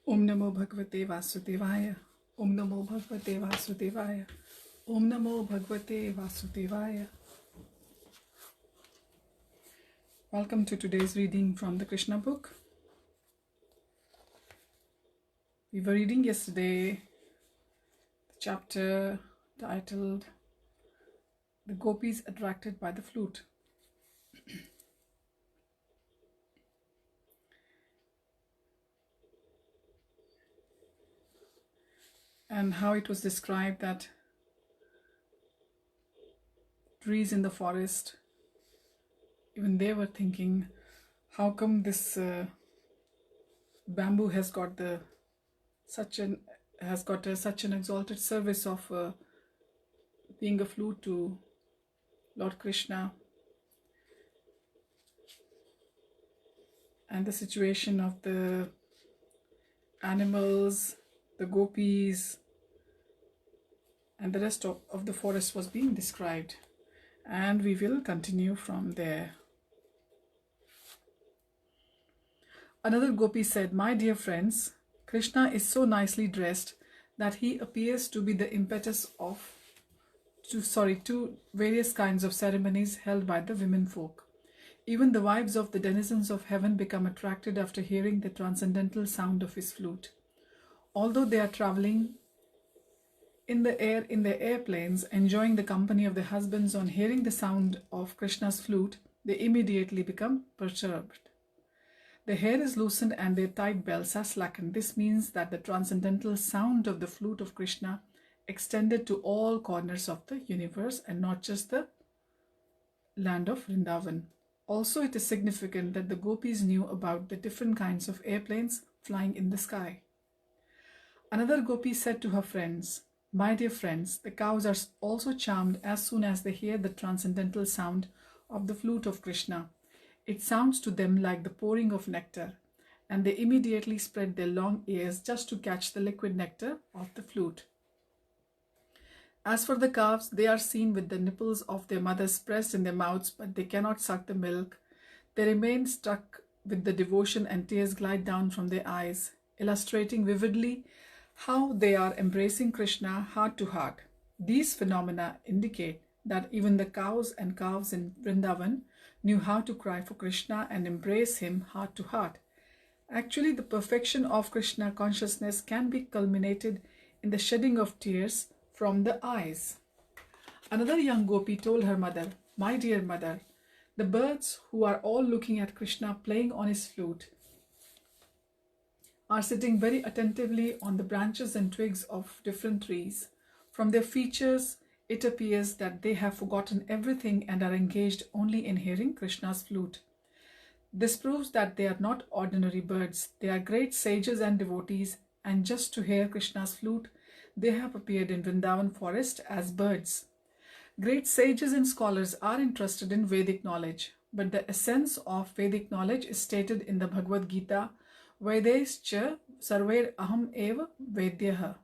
Om Namo Bhagavate Vasudevaya. Om Namo Bhagavate Vasudevaya. Om Namo Bhagavate Vasudevaya. Welcome to today's reading from the Krishna book. We were reading yesterday the chapter titled The Gopis Attracted by the Flute. And how it was described that trees in the forest, even they were thinking, how come this bamboo has got such an exalted service of being a flute to Lord Krishna, and the situation of the animals, the gopis, and the rest of the forest was being described, and we will continue from there. Another gopi said, "My dear friends, Krishna is so nicely dressed that he appears to be the impetus to various kinds of ceremonies held by the women folk. Even the wives of the denizens of heaven become attracted after hearing the transcendental sound of his flute. Although they are traveling in the airplanes, enjoying the company of their husbands, on hearing the sound of Krishna's flute, they immediately become perturbed. Their hair is loosened and their tight belts are slackened. This means that the transcendental sound of the flute of Krishna extended to all corners of the universe and not just the land of Vrindavan. Also, it is significant that the gopis knew about the different kinds of airplanes flying in the sky." Another gopi said to her friends, "My dear friends, the cows are also charmed as soon as they hear the transcendental sound of the flute of Krishna. It sounds to them like the pouring of nectar, and they immediately spread their long ears just to catch the liquid nectar of the flute. As for the calves, they are seen with the nipples of their mothers pressed in their mouths, but they cannot suck the milk. They remain struck with the devotion, and tears glide down from their eyes, illustrating vividly how they are embracing Krishna heart to heart. These phenomena indicate that even the cows and calves in Vrindavan knew how to cry for Krishna and embrace him heart to heart. Actually, the perfection of Krishna consciousness can be culminated in the shedding of tears from the eyes." Another young gopi told her mother, "My dear mother, the birds who are all looking at Krishna playing on his flute are sitting very attentively on the branches and twigs of different trees. From their features, it appears that they have forgotten everything and are engaged only in hearing Krishna's flute. This proves that they are not ordinary birds. They are great sages and devotees, and just to hear Krishna's flute, they have appeared in Vrindavan forest as birds. Great sages and scholars are interested in Vedic knowledge, but the essence of Vedic knowledge is stated in the Bhagavad Gita, Vedescha sarver aham eva vedyaha.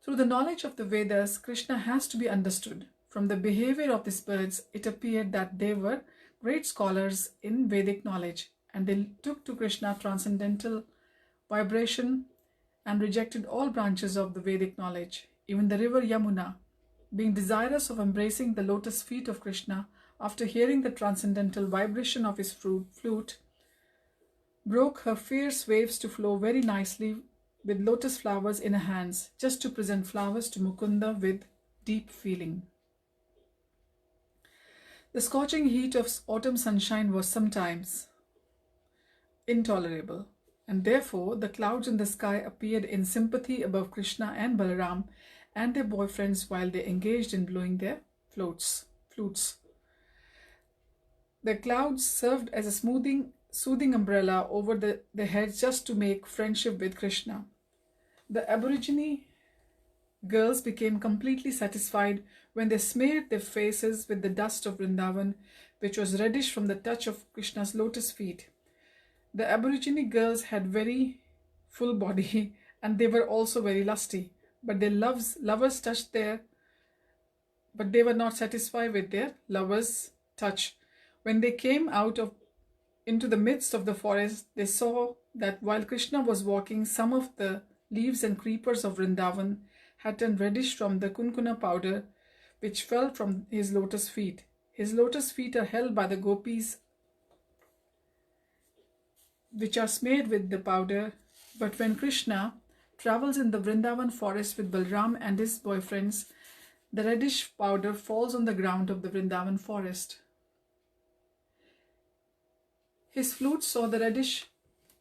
Through the knowledge of the Vedas, Krishna has to be understood. From the behavior of these birds, it appeared that they were great scholars in Vedic knowledge, and they took to Krishna transcendental vibration and rejected all branches of the Vedic knowledge. Even the river Yamuna, being desirous of embracing the lotus feet of Krishna, after hearing the transcendental vibration of his flute, broke her fierce waves to flow very nicely with lotus flowers in her hands, just to present flowers to Mukunda with deep feeling. The scorching heat of autumn sunshine was sometimes intolerable, and therefore the clouds in the sky appeared in sympathy above Krishna and Balaram and their boyfriends while they engaged in blowing their flutes. The clouds served as a soothing umbrella over their heads just to make friendship with Krishna. The Aborigine girls became completely satisfied when they smeared their faces with the dust of Vrindavan, which was reddish from the touch of Krishna's lotus feet. The Aborigine girls had very full body and they were also very lusty, but their lovers touched but they were not satisfied with their lovers' touch. When they came out of into the midst of the forest, they saw that while Krishna was walking, some of the leaves and creepers of Vrindavan had turned reddish from the kunkuna powder which fell from his lotus feet. His lotus feet are held by the gopis, which are smeared with the powder. But when Krishna travels in the Vrindavan forest with Balram and his boyfriends, the reddish powder falls on the ground of the Vrindavan forest. His flute saw the reddish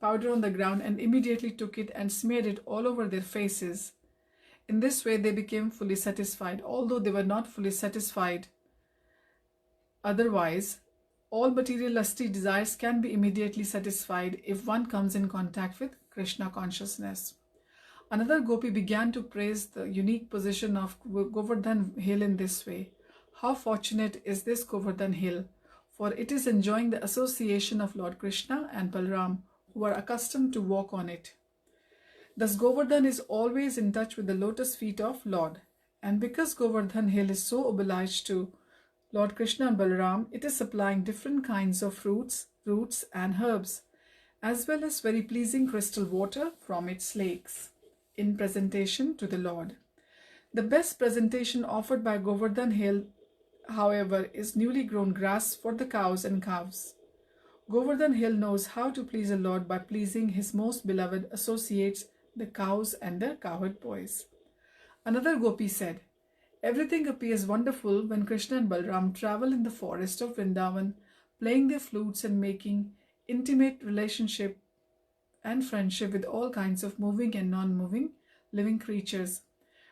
powder on the ground and immediately took it and smeared it all over their faces. In this way they became fully satisfied, although they were not fully satisfied. Otherwise, all material lusty desires can be immediately satisfied if one comes in contact with Krishna consciousness. Another gopi began to praise the unique position of Govardhan hill in this way. How fortunate is this Govardhan hill, for it is enjoying the association of Lord Krishna and Balram, who are accustomed to walk on it. Thus Govardhan is always in touch with the lotus feet of Lord. And because Govardhan hill is so obliged to Lord Krishna and Balram, it is supplying different kinds of fruits, roots and herbs, as well as very pleasing crystal water from its lakes in presentation to the Lord. The best presentation offered by Govardhan hill, however, is newly grown grass for the cows and calves. Govardhan hill knows how to please the Lord by pleasing his most beloved associates, the cows and the cowherd boys. Another gopi said, "Everything appears wonderful when Krishna and Balram travel in the forest of Vrindavan, playing their flutes and making intimate relationship and friendship with all kinds of moving and non-moving living creatures.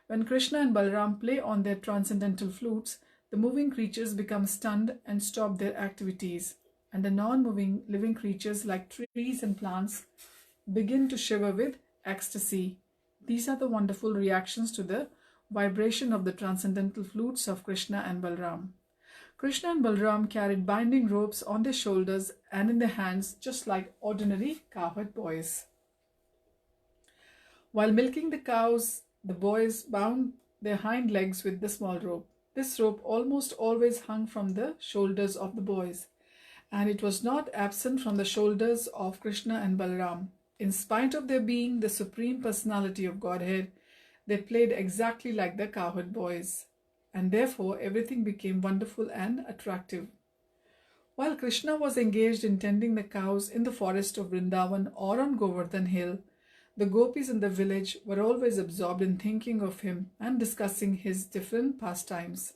When Krishna and Balram play on their transcendental flutes, the moving creatures become stunned and stop their activities, and the non-moving living creatures like trees and plants begin to shiver with ecstasy. These are the wonderful reactions to the vibration of the transcendental flutes of Krishna and Balram. Krishna and Balram carried binding ropes on their shoulders and in their hands, just like ordinary cowherd boys. While milking the cows, the boys bound their hind legs with the small rope. This rope almost always hung from the shoulders of the boys, and it was not absent from the shoulders of Krishna and Balram. In spite of their being the Supreme Personality of Godhead, they played exactly like the cowherd boys, and therefore everything became wonderful and attractive. While Krishna was engaged in tending the cows in the forest of Vrindavan or on Govardhan hill, the gopis in the village were always absorbed in thinking of him and discussing his different pastimes.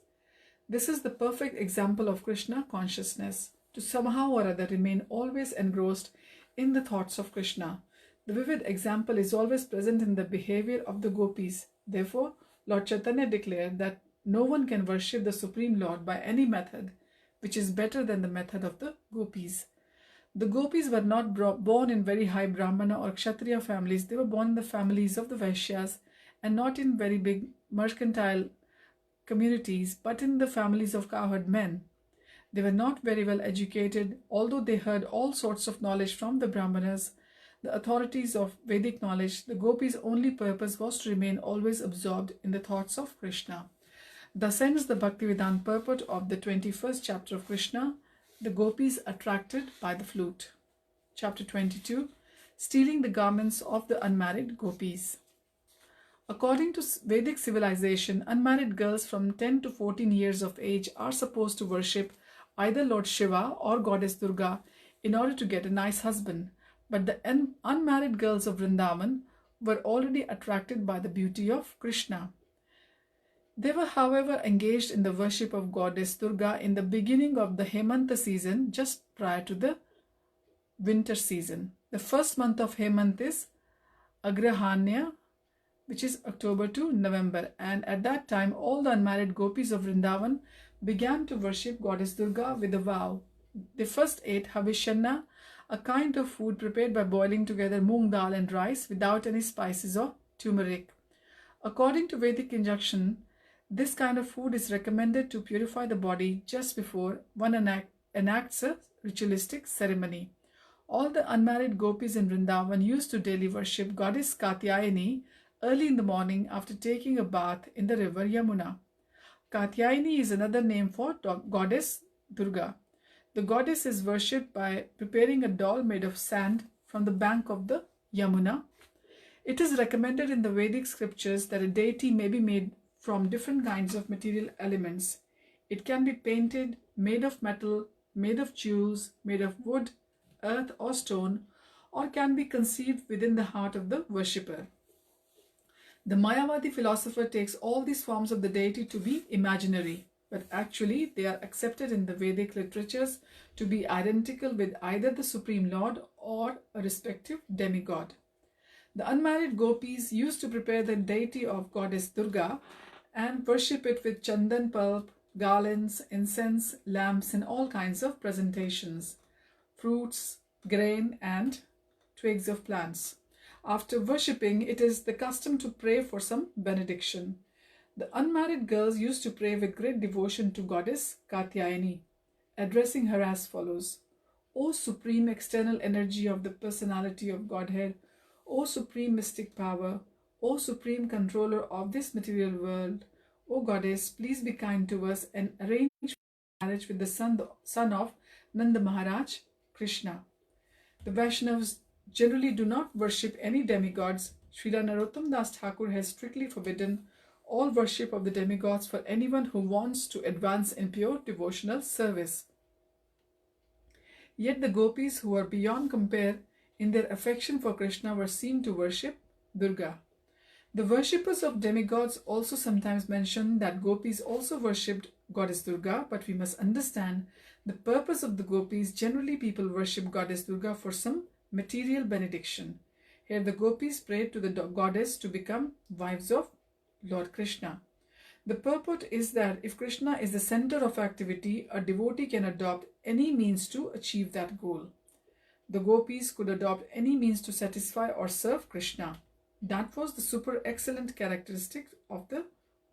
This is the perfect example of Krishna consciousness, to somehow or other remain always engrossed in the thoughts of Krishna. The vivid example is always present in the behavior of the gopis. Therefore, Lord Chaitanya declared that no one can worship the Supreme Lord by any method which is better than the method of the gopis. The gopis were not born in very high Brahmana or Kshatriya families. They were born in the families of the Vaishyas and not in very big mercantile communities, but in the families of cowherd men. They were not very well educated, although they heard all sorts of knowledge from the Brahmanas, the authorities of Vedic knowledge. The gopis' only purpose was to remain always absorbed in the thoughts of Krishna. Thus ends the Bhaktivedanta purport of the 21st chapter of Krishna, the gopis attracted by the flute. Chapter 22, Stealing the Garments of the Unmarried Gopis. According to Vedic civilization, unmarried girls from 10 to 14 years of age are supposed to worship either Lord Shiva or Goddess Durga in order to get a nice husband. But the unmarried girls of Vrindavan were already attracted by the beauty of Krishna. They were, however, engaged in the worship of Goddess Durga in the beginning of the Hemanta season, just prior to the winter season. The first month of Hemant is Agrahanya, which is October to November, and at that time all the unmarried gopis of Vrindavan began to worship Goddess Durga with a vow. They first ate Havishanna, a kind of food prepared by boiling together moong dal and rice without any spices or turmeric. According to Vedic injunction, this kind of food is recommended to purify the body just before one enacts a ritualistic ceremony. All the unmarried gopis in Vrindavan used to daily worship Goddess Katyayani early in the morning after taking a bath in the river Yamuna. Katyayani is another name for Goddess Durga. The goddess is worshipped by preparing a doll made of sand from the bank of the Yamuna. It is recommended in the Vedic scriptures that a deity may be made from different kinds of material elements. It can be painted, made of metal, made of jewels, made of wood, earth or stone, or can be conceived within the heart of the worshipper. The Mayavadi philosopher takes all these forms of the deity to be imaginary, but actually they are accepted in the Vedic literatures to be identical with either the Supreme Lord or a respective demigod. The unmarried gopis used to prepare the deity of goddess Durga and worship it with chandan pulp, garlands, incense, lamps, and all kinds of presentations, fruits, grain, and twigs of plants. After worshipping, it is the custom to pray for some benediction. The unmarried girls used to pray with great devotion to goddess Katyayani, addressing her as follows: O supreme external energy of the personality of Godhead, O supreme mystic power, O supreme controller of this material world, O goddess, please be kind to us and arrange marriage with the son of Nanda Maharaj, Krishna. The Vaishnavas generally do not worship any demigods. Srila Narottam Das Thakur has strictly forbidden all worship of the demigods for anyone who wants to advance in pure devotional service. Yet the gopis, who are beyond compare in their affection for Krishna, were seen to worship Durga. The worshippers of demigods also sometimes mention that gopis also worshipped goddess Durga, but we must understand the purpose of the gopis. Generally, people worship goddess Durga for some material benediction. Here the gopis prayed to the goddess to become wives of Lord Krishna. The purport is that if Krishna is the center of activity, a devotee can adopt any means to achieve that goal. The gopis could adopt any means to satisfy or serve Krishna. That was the super excellent characteristic of the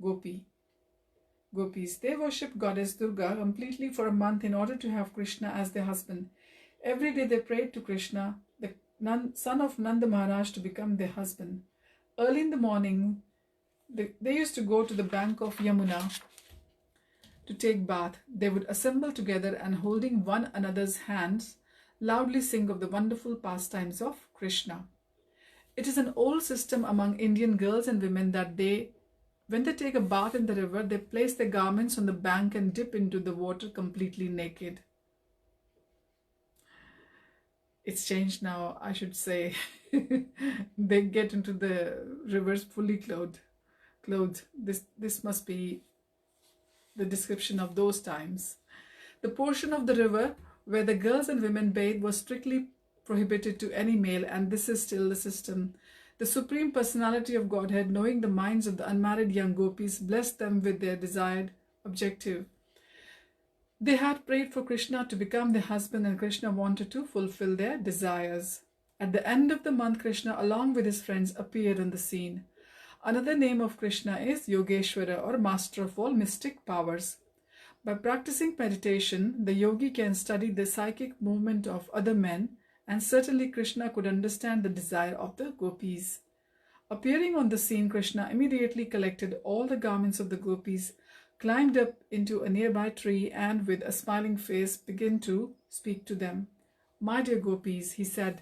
gopis. They worshipped goddess Durga completely for a month in order to have Krishna as their husband. Every day they prayed to Krishna, the son of Nanda Maharaj, to become their husband. Early in the morning, they used to go to the bank of Yamuna to take bath. They would assemble together and, holding one another's hands, loudly sing of the wonderful pastimes of Krishna. It is an old system among Indian girls and women that when they take a bath in the river, they place their garments on the bank and dip into the water completely naked. It's changed now, I should say. They get into the rivers fully clothed. This must be the description of those times. The portion of the river where the girls and women bathed was strictly prohibited to any male, and this is still the system. The Supreme Personality of Godhead, knowing the minds of the unmarried young gopis, blessed them with their desired objective. They had prayed for Krishna to become their husband, and Krishna wanted to fulfill their desires. At the end of the month, Krishna, along with his friends, appeared on the scene. Another name of Krishna is Yogeshwara, or master of all mystic powers. By practicing meditation, the yogi can study the psychic movement of other men, and certainly Krishna could understand the desire of the gopis. Appearing on the scene, Krishna immediately collected all the garments of the gopis, climbed up into a nearby tree, and with a smiling face began to speak to them. My dear gopis, he said,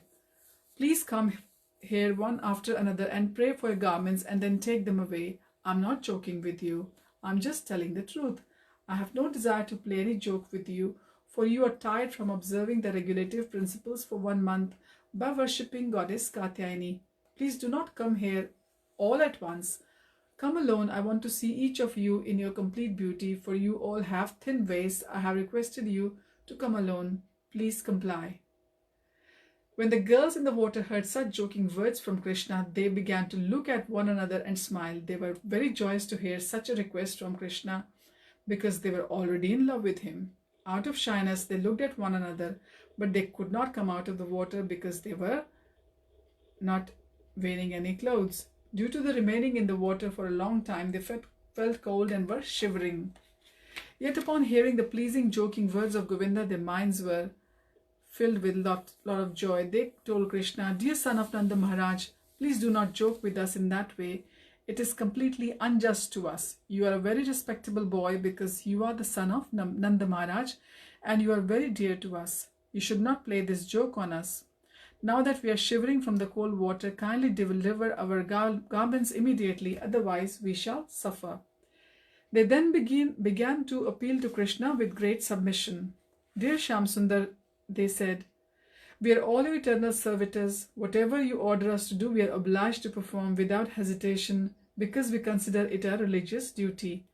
please come here one after another and pray for your garments and then take them away. I'm not joking with you. I'm just telling the truth. I have no desire to play any joke with you, for you are tired from observing the regulative principles for 1 month by worshipping goddess Katyayani. Please do not come here all at once. Come alone. I want to see each of you in your complete beauty, for you all have thin waists. I have requested you to come alone. Please comply. When the girls in the water heard such joking words from Krishna, they began to look at one another and smile. They were very joyous to hear such a request from Krishna because they were already in love with him. Out of shyness, they looked at one another, but they could not come out of the water because they were not wearing any clothes. Due to the remaining in the water for a long time, they felt cold and were shivering. Yet upon hearing the pleasing joking words of Govinda, their minds were filled with lot of joy. They told Krishna, dear son of Nanda Maharaj, please do not joke with us in that way. It is completely unjust to us. You are a very respectable boy because you are the son of Nanda Maharaj, and you are very dear to us. You should not play this joke on us. Now that we are shivering from the cold water, kindly deliver our garments immediately, otherwise we shall suffer." They then began to appeal to Krishna with great submission. "Dear Shamsundar," they said, "we are all your eternal servitors. Whatever you order us to do, we are obliged to perform without hesitation, because we consider it a religious duty.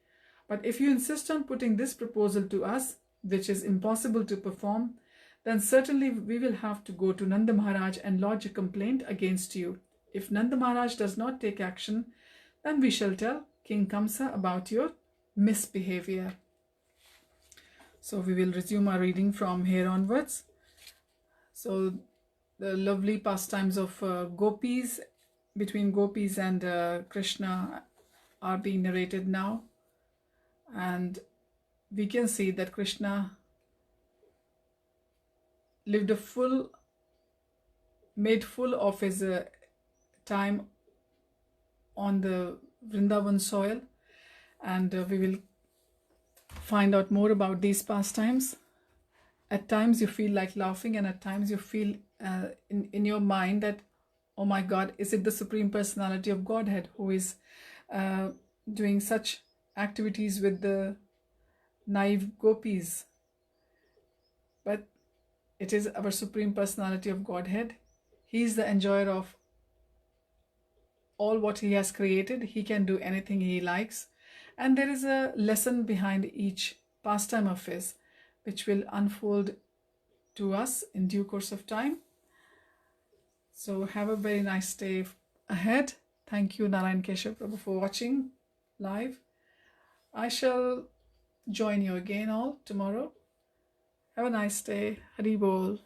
But if you insist on putting this proposal to us, which is impossible to perform, then certainly we will have to go to Nanda Maharaj and lodge a complaint against you. If Nanda Maharaj does not take action, then we shall tell King Kamsa about your misbehavior." So we will resume our reading from here onwards. So the lovely pastimes of gopis, between gopis and Krishna, are being narrated now. And we can see that Krishna lived made full of his time on the Vrindavan soil, and we will find out more about these pastimes. At times you feel like laughing, and at times you feel in your mind that, oh my God, is it the Supreme Personality of Godhead who is doing such activities with the naive gopis? But it is our Supreme Personality of Godhead. He is the enjoyer of all what he has created. He can do anything he likes. And there is a lesson behind each pastime of his, which will unfold to us in due course of time. So have a very nice day ahead. Thank you, Narayan Keshav Prabhu, for watching live. I shall join you again all tomorrow. Have a nice day. Hari Bol.